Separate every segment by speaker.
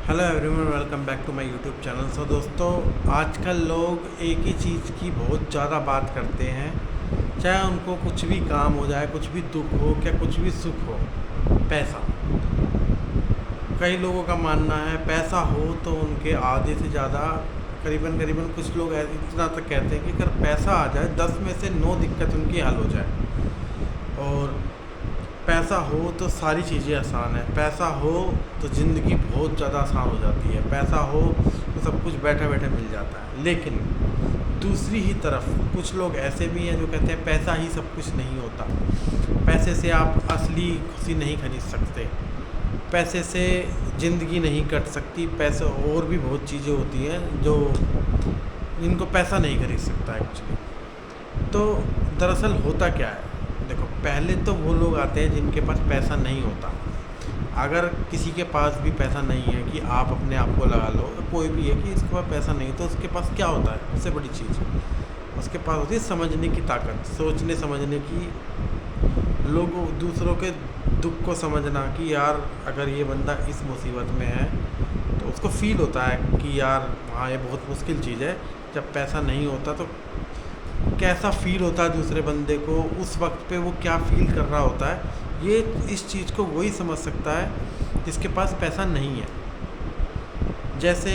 Speaker 1: Hello everyone, welcome back to my YouTube channel. So दोस्तों, आजकल लोग एक ही चीज़ की बहुत ज़्यादा बात करते हैं, चाहे उनको कुछ भी काम हो जाए, कुछ भी दुख हो क्या कुछ भी सुख हो, पैसा। कई लोगों का मानना है पैसा हो तो उनके आधे से ज़्यादा करीबन करीबन कुछ लोग इतना तक कहते हैं कि अगर पैसा आ जाए 10 में से 9 दिक्कत उनकी हल हो जाए। और पैसा हो तो सारी चीज़ें आसान है, पैसा हो तो ज़िंदगी बहुत ज़्यादा आसान हो जाती है, पैसा हो तो सब कुछ बैठे बैठे मिल जाता है। लेकिन दूसरी ही तरफ कुछ लोग ऐसे भी हैं जो कहते हैं पैसा ही सब कुछ नहीं होता, पैसे से आप असली खुशी नहीं खरीद सकते, पैसे से ज़िंदगी नहीं कट सकती, पैसे और भी बहुत चीज़ें होती हैं जो जिनको पैसा नहीं खरीद सकता एक्चुअली। तो दरअसल होता क्या है, देखो पहले तो वो लोग आते हैं जिनके पास पैसा नहीं होता। अगर किसी के पास भी पैसा नहीं है कि आप अपने आप को लगा लो, कोई भी है कि इसके पास पैसा नहीं तो उसके पास क्या होता है, उससे बड़ी चीज़ उसके पास होती है समझने की ताकत, सोचने समझने की, लोगों दूसरों के दुख को समझना कि यार अगर ये बंदा इस मुसीबत में है तो उसको फील होता है कि यार हाँ ये बहुत मुश्किल चीज़ है। जब पैसा नहीं होता तो कैसा फ़ील होता है दूसरे बंदे को, उस वक्त पे वो क्या फ़ील कर रहा होता है, ये इस चीज़ को वही समझ सकता है जिसके पास पैसा नहीं है। जैसे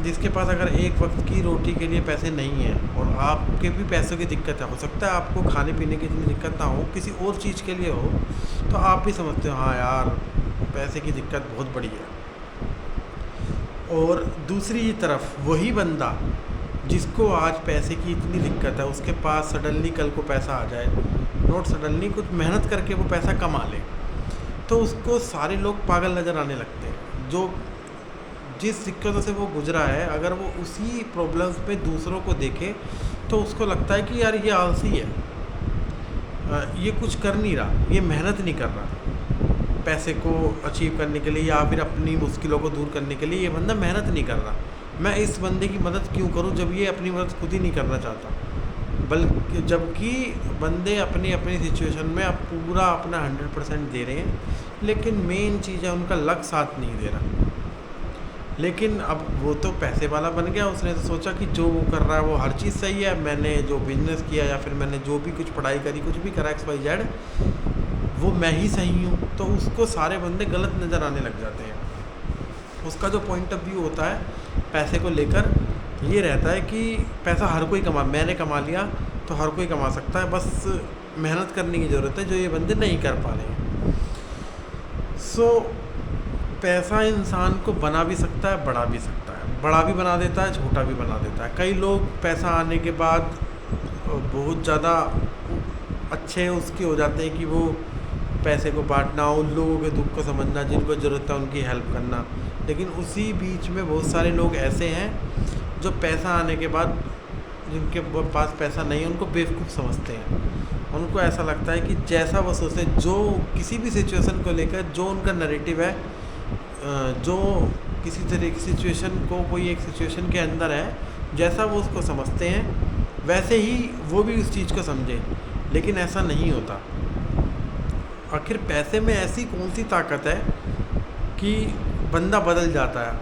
Speaker 1: जिसके पास अगर एक वक्त की रोटी के लिए पैसे नहीं हैं और आपके भी पैसों की दिक्कत है, हो सकता है आपको खाने पीने की इतनी दिक्कत ना हो, किसी और चीज़ के लिए हो, तो आप भी समझते हो हाँ यार पैसे की दिक्कत बहुत बड़ी है। और दूसरी ही तरफ वही बंदा जिसको आज पैसे की इतनी दिक्कत है, उसके पास सडनली कल को पैसा आ जाए, नॉट सडनली, कुछ मेहनत करके वो पैसा कमा ले, तो उसको सारे लोग पागल नज़र आने लगते हैं। जो जिस दिक्कतों से वो गुजरा है, अगर वो उसी प्रॉब्लम्स पे दूसरों को देखे तो उसको लगता है कि यार ये आलसी है, ये कुछ कर नहीं रहा, ये मेहनत नहीं कर रहा पैसे को अचीव करने के लिए या फिर अपनी मुश्किलों को दूर करने के लिए, ये बंदा मेहनत नहीं कर रहा, मैं इस बंदे की मदद क्यों करूं जब ये अपनी मदद खुद ही नहीं करना चाहता। बल्कि जबकि बंदे अपनी अपनी सिचुएशन में अब पूरा अपना 100% दे रहे हैं, लेकिन मेन चीज़ है उनका लक साथ नहीं दे रहा। लेकिन अब वो तो पैसे वाला बन गया, उसने तो सोचा कि जो वो कर रहा है वो हर चीज़ सही है, मैंने जो बिज़नेस किया या फिर मैंने जो भी कुछ पढ़ाई करी, कुछ भी करा XYZ, वो मैं ही सही हूँ, तो उसको सारे बंदे गलत नज़र आने लग जाते हैं। उसका जो पॉइंट ऑफ व्यू होता है पैसे को लेकर ये रहता है कि पैसा हर कोई मैंने कमा लिया तो हर कोई कमा सकता है, बस मेहनत करने की ज़रूरत है जो ये बंदे नहीं कर पा रहे हैं। पैसा इंसान को बना भी सकता है, बढ़ा भी सकता है, बड़ा भी बना देता है, छोटा भी बना देता है। कई लोग पैसा आने के बाद बहुत ज़्यादा अच्छे उसके हो जाते हैं कि वो पैसे को बांटना, उन लोगों के दुख को समझना, जिनको ज़रूरत है उनकी हेल्प करना। लेकिन उसी बीच में बहुत सारे लोग ऐसे हैं जो पैसा आने के बाद जिनके पास पैसा नहीं है उनको बेवकूफ़ समझते हैं। उनको ऐसा लगता है कि जैसा वो सोचते, जो किसी भी सिचुएशन को लेकर जो उनका नैरेटिव है, जो किसी तरह की सिचुएशन को, कोई एक सिचुएशन के अंदर है, जैसा वो उसको समझते हैं वैसे ही वो भी उस चीज़ को समझे, लेकिन ऐसा नहीं होता। आखिर पैसे में ऐसी कौन सी ताकत है कि बंदा बदल जाता है?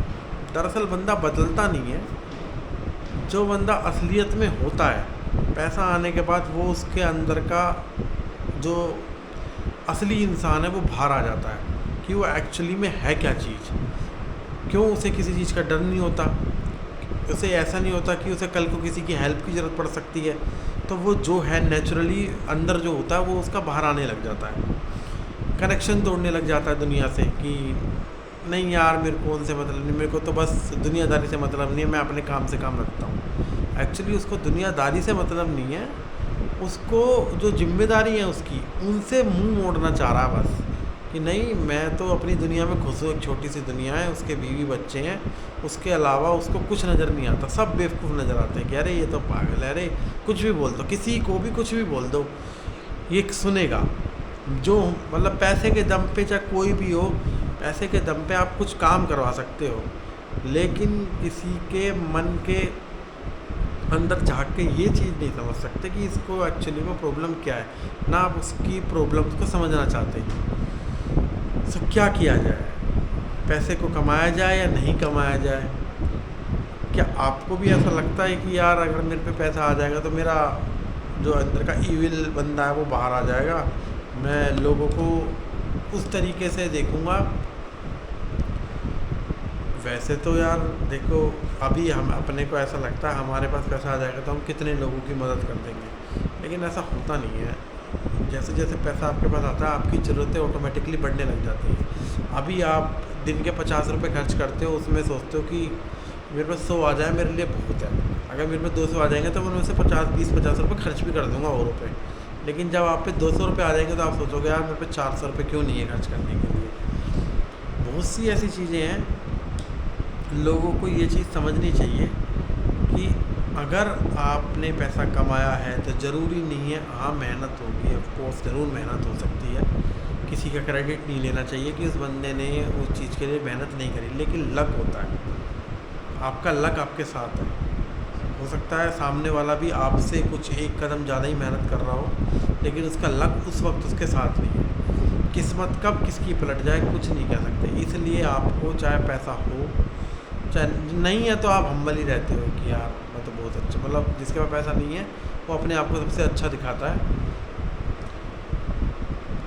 Speaker 1: दरअसल बंदा बदलता नहीं है, जो बंदा असलियत में होता है पैसा आने के बाद वो उसके अंदर का जो असली इंसान है वो बाहर आ जाता है कि वो एक्चुअली में है क्या चीज़। क्यों उसे किसी चीज़ का डर नहीं होता, उसे ऐसा नहीं होता कि उसे कल को किसी की हेल्प की ज़रूरत पड़ सकती है, तो वो जो है नेचुरली अंदर जो होता है वो उसका बाहर आने लग जाता है, कनेक्शन तोड़ने लग जाता है दुनिया से कि नहीं यार मेरे को उनसे मतलब नहीं, मेरे को तो बस दुनियादारी से मतलब नहीं है, मैं अपने काम से काम रखता हूँ। एक्चुअली उसको दुनियादारी से मतलब नहीं है, उसको जो जिम्मेदारी है उसकी, उनसे मुंह मोड़ना चाह रहा है बस कि नहीं मैं तो अपनी दुनिया में घुस हूँ, एक छोटी सी दुनिया है, उसके बीवी बच्चे हैं, उसके अलावा उसको कुछ नज़र नहीं आता। सब बेवकूफ़ नज़र आते हैं कि अरे ये तो पागल है, अरे कुछ भी बोल दो, किसी को भी कुछ भी बोल दो ये सुनेगा। जो मतलब पैसे के दम पे, चाहे कोई भी हो, पैसे के दम पे आप कुछ काम करवा सकते हो, लेकिन किसी के मन के अंदर झाँक के ये चीज़ नहीं समझ सकते कि इसको एक्चुअली में प्रॉब्लम क्या है, ना आप उसकी प्रॉब्लम को समझना चाहते हैं। सो क्या किया जाए? पैसे को कमाया जाए या नहीं कमाया जाए? क्या आपको भी ऐसा लगता है कि यार अगर मेरे पे पैसा आ जाएगा तो मेरा जो अंदर का ईविल बंदा है वो बाहर आ जाएगा, मैं लोगों को उस तरीके से देखूँगा? वैसे तो यार देखो, अभी हम अपने को ऐसा लगता है हमारे पास पैसा आ जाएगा तो हम कितने लोगों की मदद कर देंगे, लेकिन ऐसा होता नहीं है। जैसे जैसे पैसा आपके पास आता है आपकी ज़रूरतें ऑटोमेटिकली बढ़ने लग जाती हैं। अभी आप दिन के 50 रुपये खर्च करते हो, उसमें सोचते हो कि मेरे पास 100 आ जाए मेरे लिए बहुत है, अगर मेरे पास 200 आ जाएंगे तो मैं उनमें से 50 रुपये खर्च भी कर दूंगा और रुपये। लेकिन जब आप पे 200 रुपये आ जाएंगे तो आप सोचोगे यार मेरे पे 400 रुपये क्यों नहीं है खर्च करने के लिए। बहुत सी ऐसी चीज़ें हैं, लोगों को ये चीज़ समझनी चाहिए कि अगर आपने पैसा कमाया है तो ज़रूरी नहीं है, हाँ मेहनत होगी, ऑफ कोर्स ज़रूर मेहनत हो सकती है, किसी का क्रेडिट नहीं लेना चाहिए कि उस बंदे ने उस चीज़ के लिए मेहनत नहीं करी, लेकिन लक होता है, आपका लक आपके साथ है। हो सकता है सामने वाला भी आपसे कुछ एक कदम ज़्यादा ही मेहनत कर रहा हो, लेकिन उसका लक उस वक्त उसके साथ नहीं है। किस्मत कब किसकी पलट जाए कुछ नहीं कह सकते, इसलिए आपको चाहे पैसा हो चाहे नहीं है तो आप हम्बल ही रहते हो कि यार मैं तो बहुत अच्छा, मतलब जिसके पास पैसा नहीं है वो अपने आप को सबसे अच्छा दिखाता है।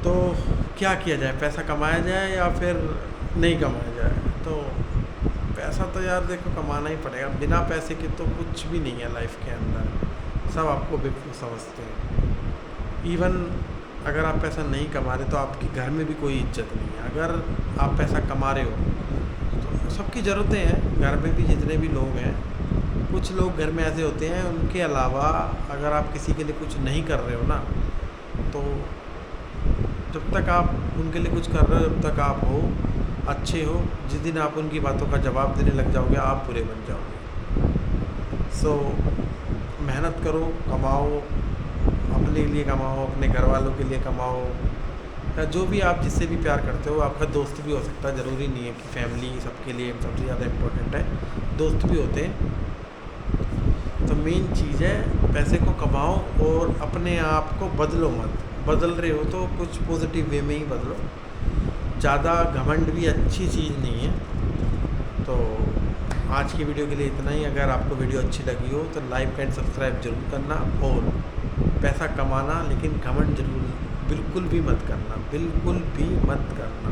Speaker 1: तो क्या किया जाए, पैसा कमाया जाए या फिर नहीं कमाया जाए? तो पैसा तो यार देखो कमाना ही पड़ेगा, बिना पैसे के तो कुछ भी नहीं है लाइफ के अंदर, सब आपको बेवकूफ़ समझते हैं। इवन अगर आप पैसा नहीं कमा रहे तो आपके घर में भी कोई इज्जत नहीं है। अगर आप पैसा कमा रहे हो तो सबकी ज़रूरतें हैं, घर में भी जितने भी लोग हैं, कुछ लोग घर में ऐसे होते हैं, उनके अलावा अगर आप किसी के लिए कुछ नहीं कर रहे हो ना, तो जब तक आप उनके लिए कुछ कर रहे हो, जब तक आप हो अच्छे हो, जिस दिन आप उनकी बातों का जवाब देने लग जाओगे आप बुरे बन जाओगे। सो मेहनत करो, कमाओ, अपने लिए कमाओ, अपने घर वालों के लिए कमाओ, या जो भी आप जिससे भी प्यार करते हो, आपका दोस्त भी हो सकता है, ज़रूरी नहीं है कि फैमिली सबके लिए सबसे ज़्यादा इम्पोर्टेंट है, दोस्त भी होते हैं। तो मेन चीज़ है पैसे को कमाओ और अपने आप को बदलो मत, बदल रहे हो तो कुछ पॉजिटिव वे में ही बदलो, ज़्यादा घमंड भी अच्छी चीज़ नहीं है। तो आज की वीडियो के लिए इतना ही। अगर आपको वीडियो अच्छी लगी हो तो लाइक एंड सब्सक्राइब जरूर करना, और पैसा कमाना लेकिन घमंड जरूर बिल्कुल भी मत करना, बिल्कुल भी मत करना।